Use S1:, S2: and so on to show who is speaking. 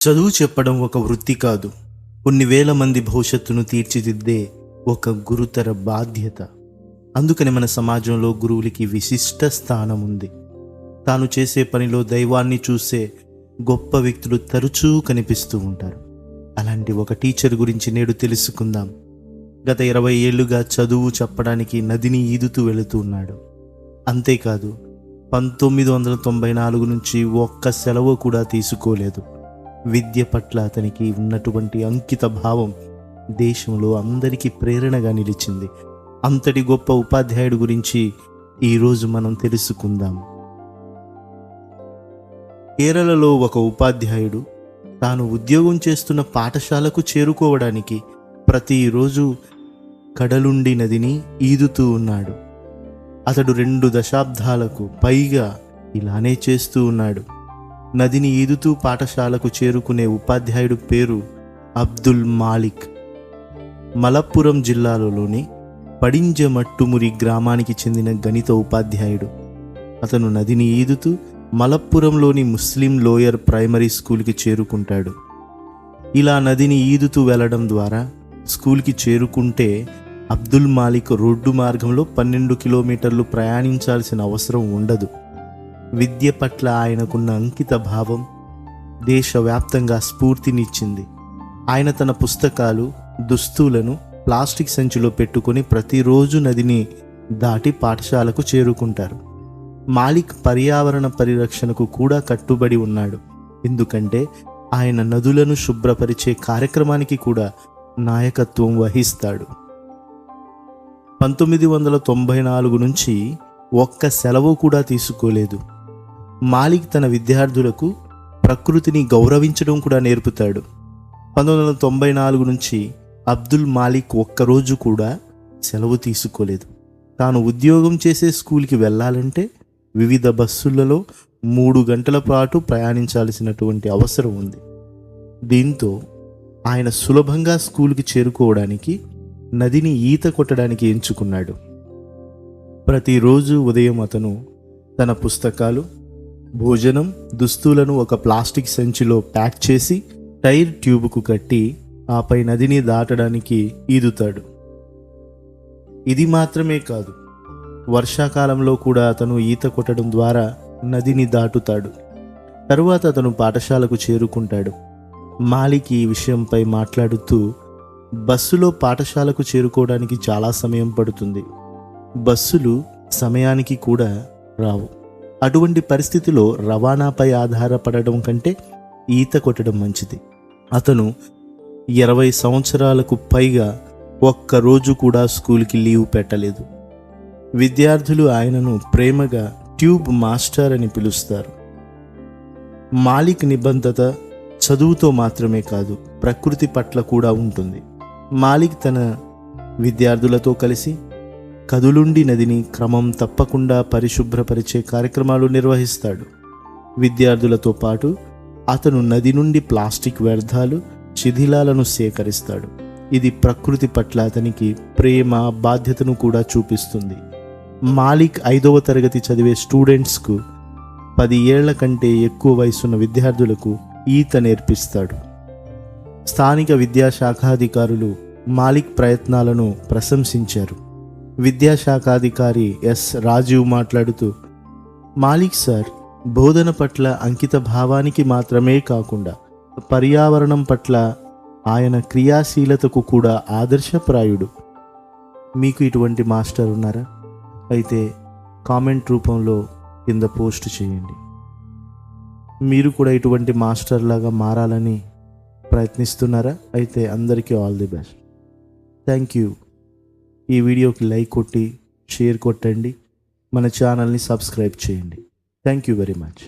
S1: చదువు చెప్పడం ఒక వృత్తి కాదు, కొన్ని వేల మంది భవిష్యత్తును తీర్చిదిద్దే ఒక గురుతర బాధ్యత. అందుకని మన సమాజంలో గురువులకి విశిష్ట స్థానం ఉంది. తాను చేసే పనిలో దైవాన్ని చూసే గొప్ప వ్యక్తులు తరచూ కనిపిస్తూ ఉంటారు. అలాంటి ఒక టీచర్ గురించి నేడు తెలుసుకుందాం. గత 20 ఏళ్లుగా చదువు చెప్పడానికి నదిని ఈదుతూ వెళుతూ ఉన్నాడు. అంతేకాదు, 1994 నుంచి ఒక్క సెలవు కూడా తీసుకోలేదు. విద్య పట్ల అతనికి ఉన్నటువంటి అంకిత భావం దేశంలో అందరికీ ప్రేరణగా నిలిచింది. అంతటి గొప్ప ఉపాధ్యాయుడు గురించి ఈరోజు మనం తెలుసుకుందాం. కేరళలో ఒక ఉపాధ్యాయుడు తాను ఉద్యోగం చేస్తున్న పాఠశాలకు చేరుకోవడానికి ప్రతిరోజు కడలుండి నదిని ఈదుతూ ఉన్నాడు. అతడు 2 దశాబ్దాలకు పైగా ఇలానే చేస్తూ ఉన్నాడు. నదిని ఈదుతూ పాఠశాలకు చేరుకునే ఉపాధ్యాయుడు పేరు అబ్దుల్ మాలిక్. మలప్పురం జిల్లాలోని పడింజమట్టుమురి గ్రామానికి చెందిన గణిత ఉపాధ్యాయుడు. అతను నదిని ఈదుతూ మలప్పురంలోని ముస్లిం లోయర్ ప్రైమరీ స్కూల్కి చేరుకుంటాడు. ఇలా నదిని ఈదుతూ వెళ్ళడం ద్వారా స్కూల్కి చేరుకుంటే అబ్దుల్ మాలిక్ రోడ్డు మార్గంలో 12 కిలోమీటర్లు ప్రయాణించాల్సిన అవసరం ఉండదు. విద్య పట్ల ఆయనకున్న అంకిత భావం దేశవ్యాప్తంగా స్ఫూర్తినిచ్చింది. ఆయన తన పుస్తకాలు, దుస్తులను ప్లాస్టిక్ సంచిలో పెట్టుకొని ప్రతిరోజు నదిని దాటి పాఠశాలకు చేరుకుంటారు. మాలిక్ పర్యావరణ పరిరక్షణకు కూడా కట్టుబడి ఉన్నాడు. ఎందుకంటే ఆయన నదులను శుభ్రపరిచే కార్యక్రమానికి కూడా నాయకత్వం వహిస్తాడు. 1994 నుంచి ఒక్క సెలవు కూడా తీసుకోలేదు. మాలిక్ తన విద్యార్థులకు ప్రకృతిని గౌరవించడం కూడా నేర్పుతాడు. 1994 నుంచి అబ్దుల్ మాలిక్ ఒక్కరోజు కూడా సెలవు తీసుకోలేదు. తాను ఉద్యోగం చేసే స్కూల్కి వెళ్ళాలంటే వివిధ బస్సులలో 3 గంటల పాటు ప్రయాణించాల్సినటువంటి అవసరం ఉంది. దీంతో ఆయన సులభంగా స్కూల్కి చేరుకోవడానికి నదిని ఈత కొట్టడానికి ఎంచుకున్నాడు. ప్రతిరోజు ఉదయం అతను తన పుస్తకాలు, భోజనం, దుస్తులను ఒక ప్లాస్టిక్ సంచిలో ప్యాక్ చేసి టైర్ ట్యూబ్కు కట్టి ఆపై నదిని దాటడానికి ఈదుతాడు. ఇది మాత్రమే కాదు, వర్షాకాలంలో కూడా అతను ఈత కొట్టడం ద్వారా నదిని దాటుతాడు. తరువాత అతను పాఠశాలకు చేరుకుంటాడు. మాలిక్ ఈ విషయంపై మాట్లాడుతూ, బస్సులో పాఠశాలకు చేరుకోవడానికి చాలా సమయం పడుతుంది. బస్సులు సమయానికి కూడా రావు. అటువంటి పరిస్థితిలో రవాణాపై ఆధారపడడం కంటే ఈత కొట్టడం మంచిది. అతను 20 సంవత్సరాలకు పైగా ఒక్కరోజు కూడా స్కూల్కి లీవ్ పెట్టలేదు. విద్యార్థులు ఆయనను ప్రేమగా ట్యూబ్ మాస్టర్ అని పిలుస్తారు. మాలిక్ నిబద్ధత చదువుతో మాత్రమే కాదు, ప్రకృతి పట్ల కూడా ఉంటుంది. మాలిక్ తన విద్యార్థులతో కలిసి కదులుండి నదిని క్రమం తప్పకుండా పరిశుభ్రపరిచే కార్యక్రమాలు నిర్వహిస్తాడు. విద్యార్థులతో పాటు అతను నది నుండి ప్లాస్టిక్ వ్యర్థాలు, శిథిలాలను సేకరిస్తాడు. ఇది ప్రకృతి పట్ల అతనికి ప్రేమ, బాధ్యతను కూడా చూపిస్తుంది. మాలిక్ 5వ తరగతి చదివే స్టూడెంట్స్కు 10 ఏళ్ల కంటే ఎక్కువ వయసున్న విద్యార్థులకు ఈత నేర్పిస్తాడు. స్థానిక విద్యాశాఖాధికారులు మాలిక్ ప్రయత్నాలను ప్రశంసించారు. విద్యాశాఖాధికారి ఎస్ రాజీవ్ మాట్లాడుతూ, మాలిక్ సార్ బోధన పట్ల అంకిత భావానికి మాత్రమే కాకుండా పర్యావరణం పట్ల ఆయన క్రియాశీలతకు కూడా ఆదర్శప్రాయుడు. మీకు ఇటువంటి మాస్టర్ ఉన్నారా? అయితే కామెంట్ రూపంలో కింద పోస్ట్ చేయండి. మీరు కూడా ఇటువంటి మాస్టర్ లాగా మారాలని ప్రయత్నిస్తున్నారా? అయితే అందరికీ all the best. Thank you. ఈ వీడియోకి లైక్ కొట్టి షేర్ కొట్టండి. మన ఛానల్ని సబ్స్క్రైబ్ చేయండి. Thank you very much.